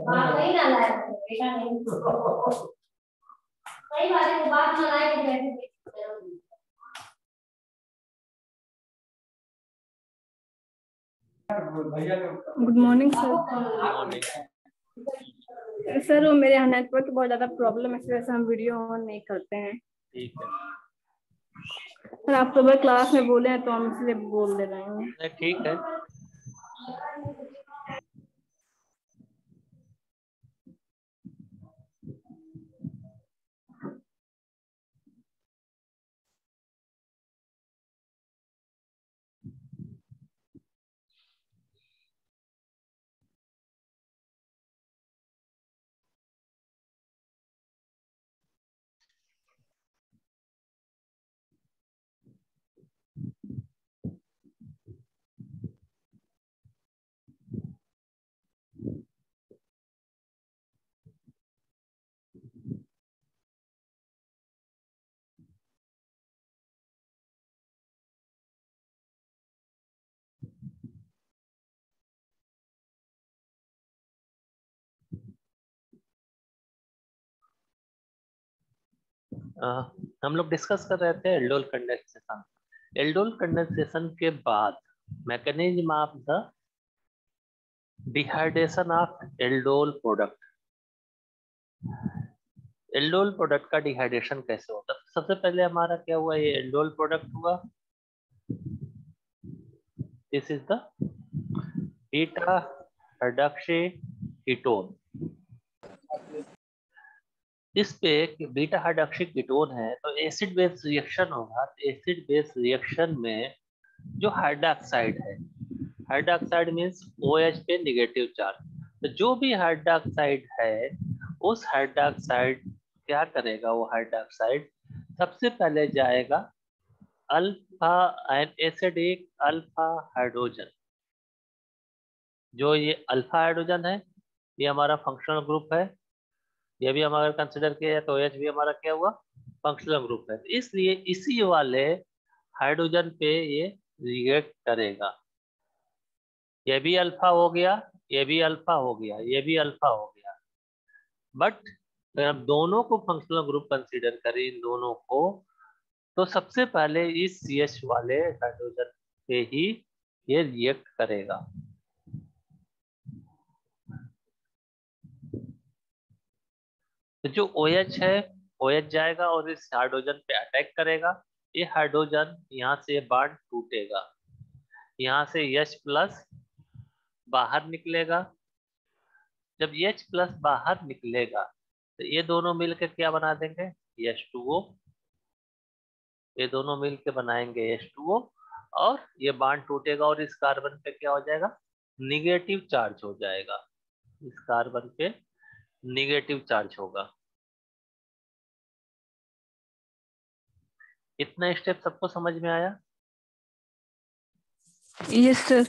हाँ कहीं ना लाए बेटा नहीं कई बार वो बात ना लाए कि बैठे good morning sir. Good morning. Sir वो मेरे यहाँ नेटवर्क की बहुत ज्यादा प्रॉब्लम है, इस वजह से हम वीडियो ऑन नहीं करते हैं। ठीक है सर आप सुबह क्लास में बोले हैं तो हम इसलिए बोल दे रहे हैं। ठीक है। हम लोग डिस्कस कर रहे थे एल्डोल कंडेंसेशन। एल्डोल कंडेंसेशन के बाद mechanism of the dehydration of aldol product. Aldol product का डिहाइड्रेशन कैसे होता है? सबसे पहले हमारा क्या हुआ, ये एल्डोल प्रोडक्ट हुआ। This is the beta hydroxy ketone. इस पे बीटा हाइड्रोक्सी कीटोन है तो एसिड बेस रिएक्शन होगा। तो एसिड बेस रिएक्शन में जो हाइड्रोक्साइड है, हाइड्रोक्साइड मीन्स OH पे निगेटिव चार्ज, तो जो भी हाइड्रोक्साइड है उस हाइड्रोक्साइड क्या करेगा, वो हाइड्रोक्साइड सबसे पहले जाएगा अल्फा एसिडिक अल्फा हाइड्रोजन। जो ये अल्फा हाइड्रोजन है ये हमारा फंक्शनल ग्रुप है, ये भी हम अगर कंसिडर किया जाए तो OH भी हमारा क्या हुआ, फंक्शनल ग्रुप है। इसलिए इसी वाले हाइड्रोजन पे ये रिएक्ट करेगा। ये भी अल्फा हो गया, ये भी अल्फा हो गया, ये भी अल्फा हो गया। बट अगर हम दोनों को फंक्शनल ग्रुप कंसीडर करें, इन दोनों को, तो सबसे पहले इस CH वाले हाइड्रोजन पे ही ये रिएक्ट करेगा। तो जो OH है, OH जाएगा और इस हाइड्रोजन पे अटैक करेगा। ये हाइड्रोजन यहाँ से बांड टूटेगा, यहाँ से H प्लस बाहर निकलेगा। जब H प्लस बाहर निकलेगा तो ये दोनों मिलकर क्या बना देंगे, H2O। ये दोनों मिलकर बनाएंगे H2O और ये बांड टूटेगा और इस कार्बन पे क्या हो जाएगा, निगेटिव चार्ज हो जाएगा। इस कार्बन पे निगेटिव चार्ज होगा। इतना स्टेप सबको समझ में आया? Yes sir.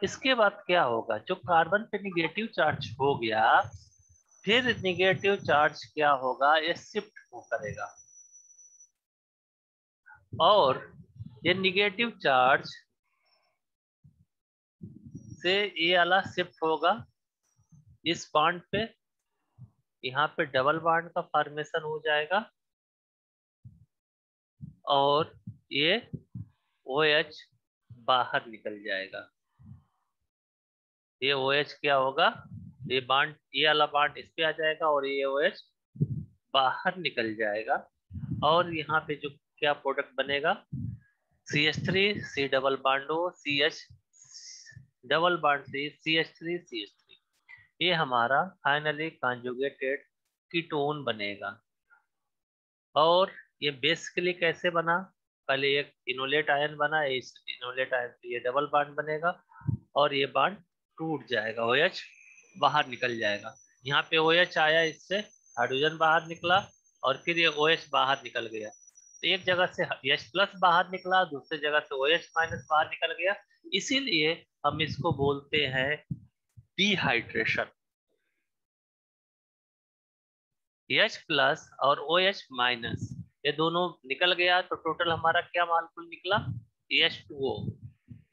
इसके बाद क्या होगा, जो कार्बन पे निगेटिव चार्ज हो गया, फिर निगेटिव चार्ज क्या होगा, ये शिफ्ट करेगा और ये निगेटिव चार्ज से ये वाला शिफ्ट होगा इस बॉन्ड पे। यहाँ पे डबल बॉन्ड का फॉर्मेशन हो जाएगा और ये OH बाहर निकल जाएगा। ये OH क्या होगा, ये बॉन्ड, ये वाला बॉन्ड इस पे आ जाएगा और ये OH बाहर निकल जाएगा। और यहाँ पे जो क्या प्रोडक्ट बनेगा, CH3 C double bond O CH double bond से CH3 CH3, ये हमारा फाइनली कॉन्जुगेटेड कीटोन बनेगा। और ये बेसिकली कैसे बना, पहले एक इनोलेट आयन बना, इस इनोलेट आयन से ये डबल बॉन्ड बनेगा और ये बॉन्ड टूट जाएगा, OH बाहर निकल जाएगा। यहाँ पे OH आया, इससे हाइड्रोजन बाहर निकला और फिर ये OH बाहर निकल गया। तो एक जगह से H प्लस बाहर निकला, दूसरी जगह से OH माइनस बाहर निकल गया। इसीलिए हम इसको बोलते हैं डिहाइड्रेशन। H प्लस और OH माइनस ये दोनों निकल गया तो टोटल हमारा क्या मालकूल निकला, H2O।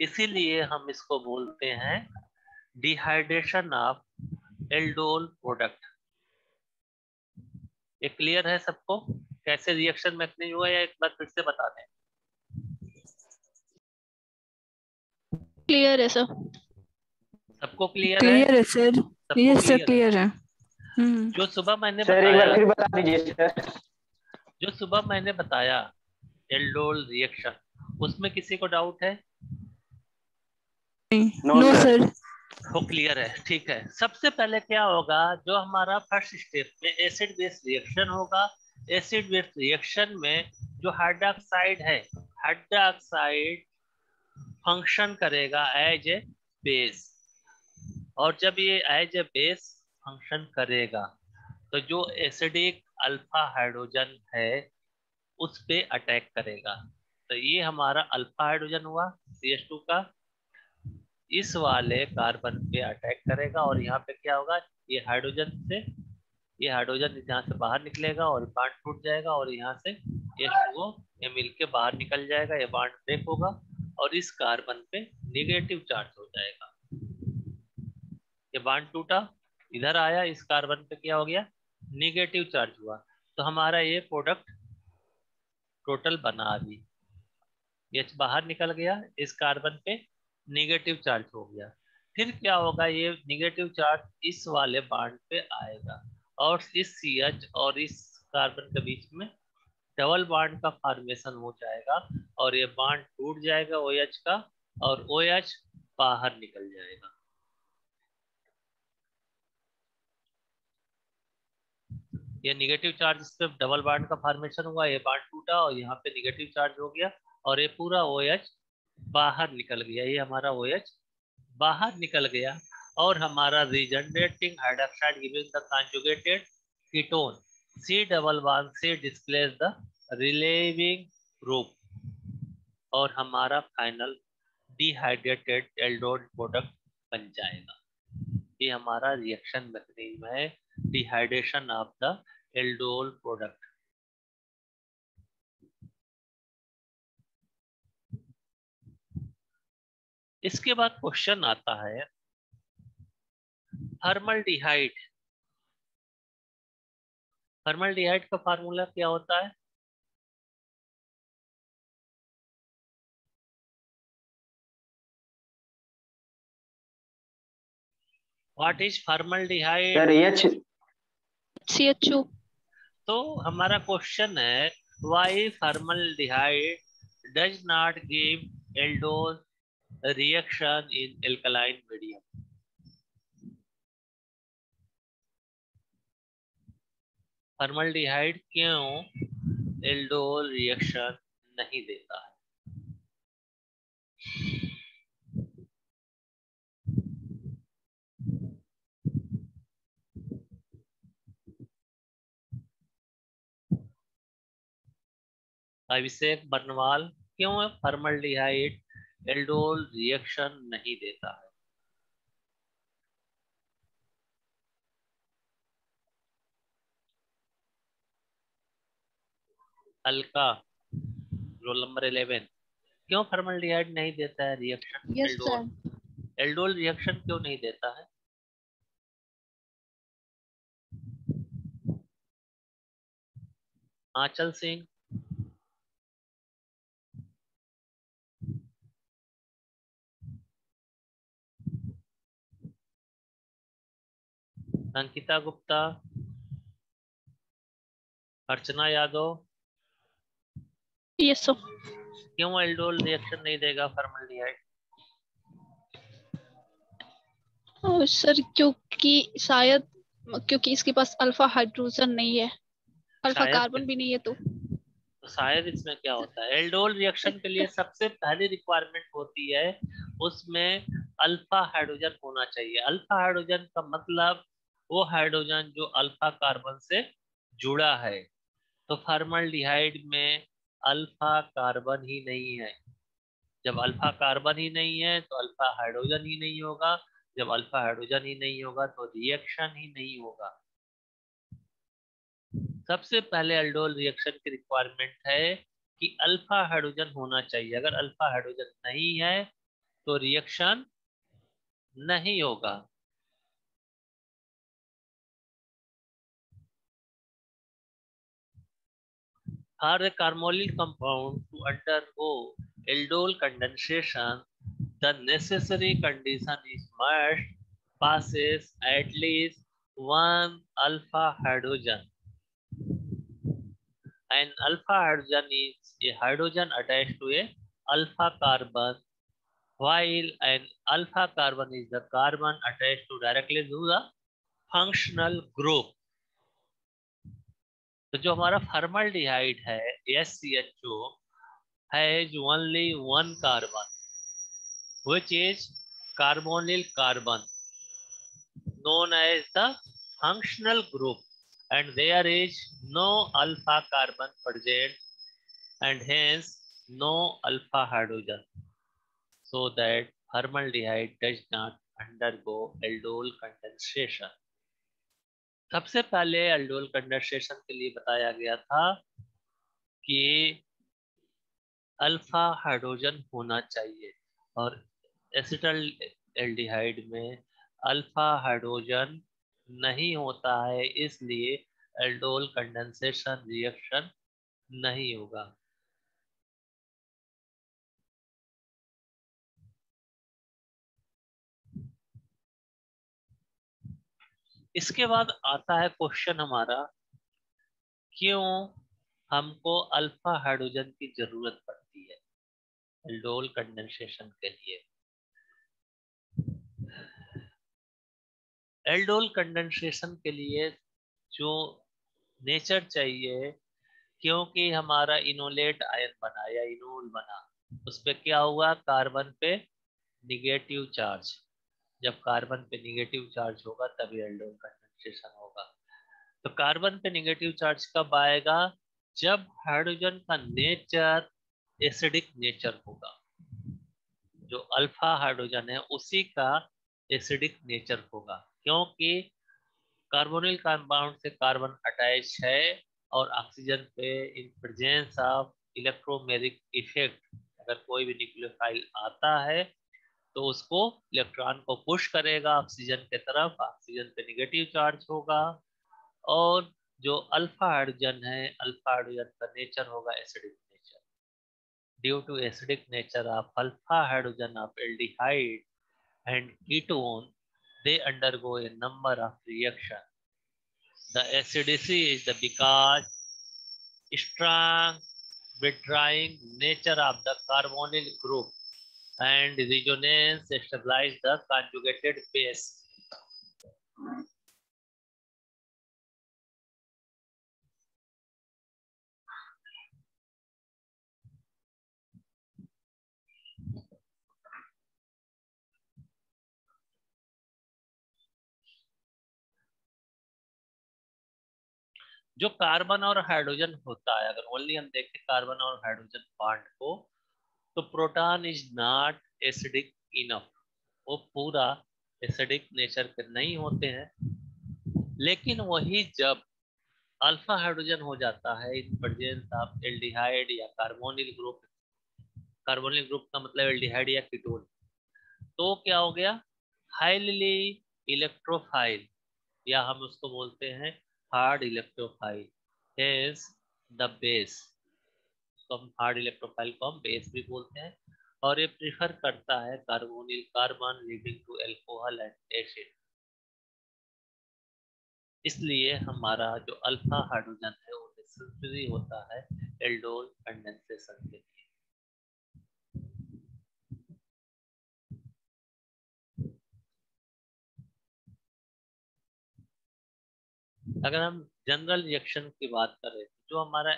इसीलिए हम इसको बोलते हैं डिहाइड्रेशन ऑफ एल्डोल प्रोडक्ट। ये क्लियर है सबको कैसे रिएक्शन मैकेनिज्म हुआ, या एक बार फिर से बता दें? क्लियर है सर। सबको क्लियर है? क्लियर है सर। सबको यस सर क्लियर है? क्लियर है। जो सुबह मैंने सर एक बताया, बार फिर बता दीजिए सर। जो सुबह मैंने बताया एल्डोल रिएक्शन, उसमें किसी को डाउट है? No no sir. सर। वो क्लियर है, ठीक है। सबसे पहले क्या होगा, जो हमारा फर्स्ट स्टेप में एसिड बेस रिएक्शन होगा, एसिड बेस रिएक्शन में जो हाइड्रोक्साइड है, हाइड्रोक्साइड फंक्शन करेगा एज ए बेस, और जब ये एज ए बेस फंक्शन करेगा तो जो एसिडिक अल्फा हाइड्रोजन है उस पे अटैक करेगा। तो ये हमारा अल्फा हाइड्रोजन हुआ CH2 का, इस वाले कार्बन पे अटैक करेगा, और यहाँ पे क्या होगा, ये हाइड्रोजन से, ये हाइड्रोजन यहाँ से बाहर निकलेगा और बांड टूट जाएगा, और यहाँ से H2O ये मिलके बाहर निकल जाएगा, ये बांड ब्रेक होगा और इस कार्बन पे नेगेटिव चार्ज हो जाएगा। ये बांड टूटा, इधर आया, इस कार्बन पे क्या हो गया, नेगेटिव चार्ज हुआ। तो हमारा ये प्रोडक्ट टोटल बना अभी, H बाहर निकल गया, इस कार्बन पे नेगेटिव चार्ज हो गया। फिर क्या होगा, ये नेगेटिव चार्ज इस वाले बांड पे आएगा और इस CH और इस कार्बन के बीच में डबल बांड का फॉर्मेशन हो जाएगा, और ये बांड टूट जाएगा OH का, और OH बाहर निकल जाएगा। ये नेगेटिव चार्ज, इस पे डबल बांड का फॉर्मेशन हुआ, ये बांड टूटा और यहाँ पे नेगेटिव चार्ज हो गया, और ये पूरा OH बाहर निकल गया। ये हमारा OH बाहर निकल गया, और हमारा regenerating hydroxide giving the conjugated ketone C double bond से डिस्प्लेस द रिलीविंग ग्रुप, और हमारा फाइनल डिहाइड्रेटेड एल्डोल प्रोडक्ट बन जाएगा। ये हमारा रिएक्शन मैकेनिज्म है, dehydration of the aldol product. इसके बाद क्वेश्चन आता है फॉर्मल्डिहाइड। फॉर्मल्डिहाइड का फार्मूला क्या होता है? What is formaldehyde? Sir H CH2। तो हमारा क्वेश्चन है why formaldehyde does not give aldol reaction in alkaline medium. Formaldehyde क्यों एल्डोल रिएक्शन नहीं देता है? अभिषेक बर्नवाल, क्यों फॉर्मल्डिहाइड एल्डोल रिएक्शन नहीं देता है? अलका, रोल नंबर 11, क्यों फॉर्मल्डिहाइड नहीं देता है reaction yes aldol? Sir. Aldol reaction क्यों नहीं देता है? आंचल सिंह, अंकिता गुप्ता, अर्चना यादव, यस सर। क्यों एल्डोल रिएक्शन नहीं देगा फॉर्मल्डिहाइड? सर क्योंकि शायद क्योंकि इसके पास अल्फा हाइड्रोजन नहीं है, अल्फा शायद, कार्बन भी नहीं है। तो शायद इसमें क्या होता है, एल्डोल रिएक्शन के लिए सबसे पहली रिक्वायरमेंट होती है उसमें अल्फा हाइड्रोजन होना चाहिए। अल्फा हाइड्रोजन का मतलब वो हाइड्रोजन जो अल्फा कार्बन से जुड़ा है। तो फॉर्मल्डिहाइड में अल्फा कार्बन ही नहीं है। जब अल्फा कार्बन ही नहीं है तो अल्फा हाइड्रोजन ही नहीं होगा। जब अल्फा हाइड्रोजन ही नहीं होगा तो रिएक्शन ही नहीं होगा। सबसे पहले एल्डोल रिएक्शन की रिक्वायरमेंट है कि अल्फा हाइड्रोजन होना चाहिए। अगर अल्फा हाइड्रोजन नहीं है तो रिएक्शन नहीं होगा। For the carbonyl compound to undergo aldol condensation, the necessary condition is must passes at least one alpha hydrogen. An alpha hydrogen is a hydrogen attached to a alpha carbon, while an alpha carbon is the carbon attached to directly to the functional group. तो जो हमारा formaldehyde है SCHO has only one carbon, which is carbonyl carbon, known as the functional group, and there is no alpha carbon present and hence no alpha hydrogen, so that formaldehyde does not undergo aldol condensation. सबसे पहले aldol condensation के लिए बताया गया था कि alpha hydrogen होना चाहिए और एसिटल एल्डिहाइड में अल्फा हाइड्रोजन नहीं होता है, इसलिए एल्डोल कंडेंसेशन रिएक्शन नहीं होगा। इसके बाद आता है क्वेश्चन हमारा, क्यों हमको अल्फा हाइड्रोजन की जरूरत पड़ती है एल्डोल कंडेंसेशन के लिए। एल्डोल कंडेंसेशन के लिए जो नेचर चाहिए, क्योंकि हमारा इनोलेट आयन बना या इनोल बना, उस पर क्या हुआ, कार्बन पे निगेटिव चार्ज। जब कार्बन पे निगेटिव चार्ज होगा तभी एल्डोल कंडेंसेशन होगा। तो कार्बन पे निगेटिव चार्ज कब आएगा, जब हाइड्रोजन का नेचर एसिडिक नेचर होगा। जो अल्फा हाइड्रोजन है उसी का एसिडिक नेचर होगा, क्योंकि कार्बोनिल कंपाउंड से कार्बन अटैच है और ऑक्सीजन पे in presence of electromeric effect अगर कोई भी न्यूक्लियोफाइल आता है तो उसको इलेक्ट्रॉन को पुश करेगा ऑक्सीजन के तरफ, ऑक्सीजन पे निगेटिव चार्ज होगा। और जो अल्फा हाइड्रोजन है, अल्फा हाइड्रोजन का नेचर होगा acidic nature. Due to acidic nature of alpha hydrogen of aldehyde and ketone, they undergo a number of reactions. The acidity is the because strong withdrawing nature of the carbonyl group and resonance stabilize the conjugated base. जो carbon और hydrogen होता है, अगर only हम देखें carbon और hydrogen bond को, तो proton is not acidic enough, वो पूरा एसिडिक नेचर के नहीं होते हैं। लेकिन वही जब अल्फा हाइड्रोजन हो जाता है इन प्रेजेंस ऑफ एल्डिहाइड या कार्बोनिल ग्रुप, कार्बोनिल ग्रुप का मतलब एल्डिहाइड या कीटोन, तो क्या हो गया, हाईली इलेक्ट्रोफाइल, या हम उसको बोलते हैं hard electrophile, hence the base. तो हम हार्ड इलेक्ट्रोफाइल को हम बेस भी बोलते हैं, और ये प्रीफर करता है carbonyl carbon leading to alcohol and acid. इसलिए हमारा जो अल्फा हाइड्रोजन है वो नेसेसरी होता है एल्डोल कंडेंसेशन के लिए। अगर हम जनरल रिएक्शन की बात करें, जो हमारा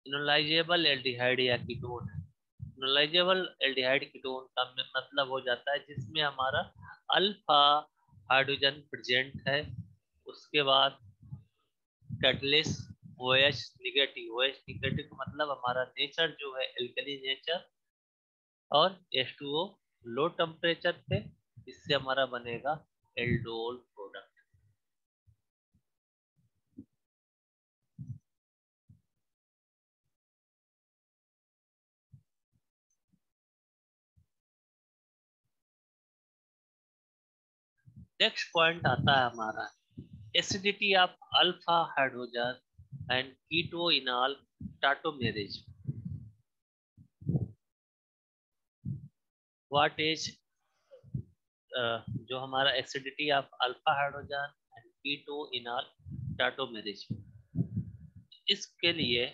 इनोलाइजेबल एल्डिहाइड या कीटोन है, इनोलाइजेबल एल्डिहाइड कीटोन का मतलब हो जाता है जिसमें हमारा अल्फा हाइड्रोजन प्रेजेंट है, उसके बाद catalyst OH negative, OH negative का मतलब हमारा नेचर जो है एल्कली नेचर, और H2O लो टेम्परेचर पे, इससे हमारा बनेगा एल्डोल प्रोडक्ट। नेक्स्ट पॉइंट आता है हमारा acidity of alpha hydrogen and ketoenol tautomerase. What is जो हमारा acidity of alpha hydrogen and ketoenol tautomerase, इसके लिए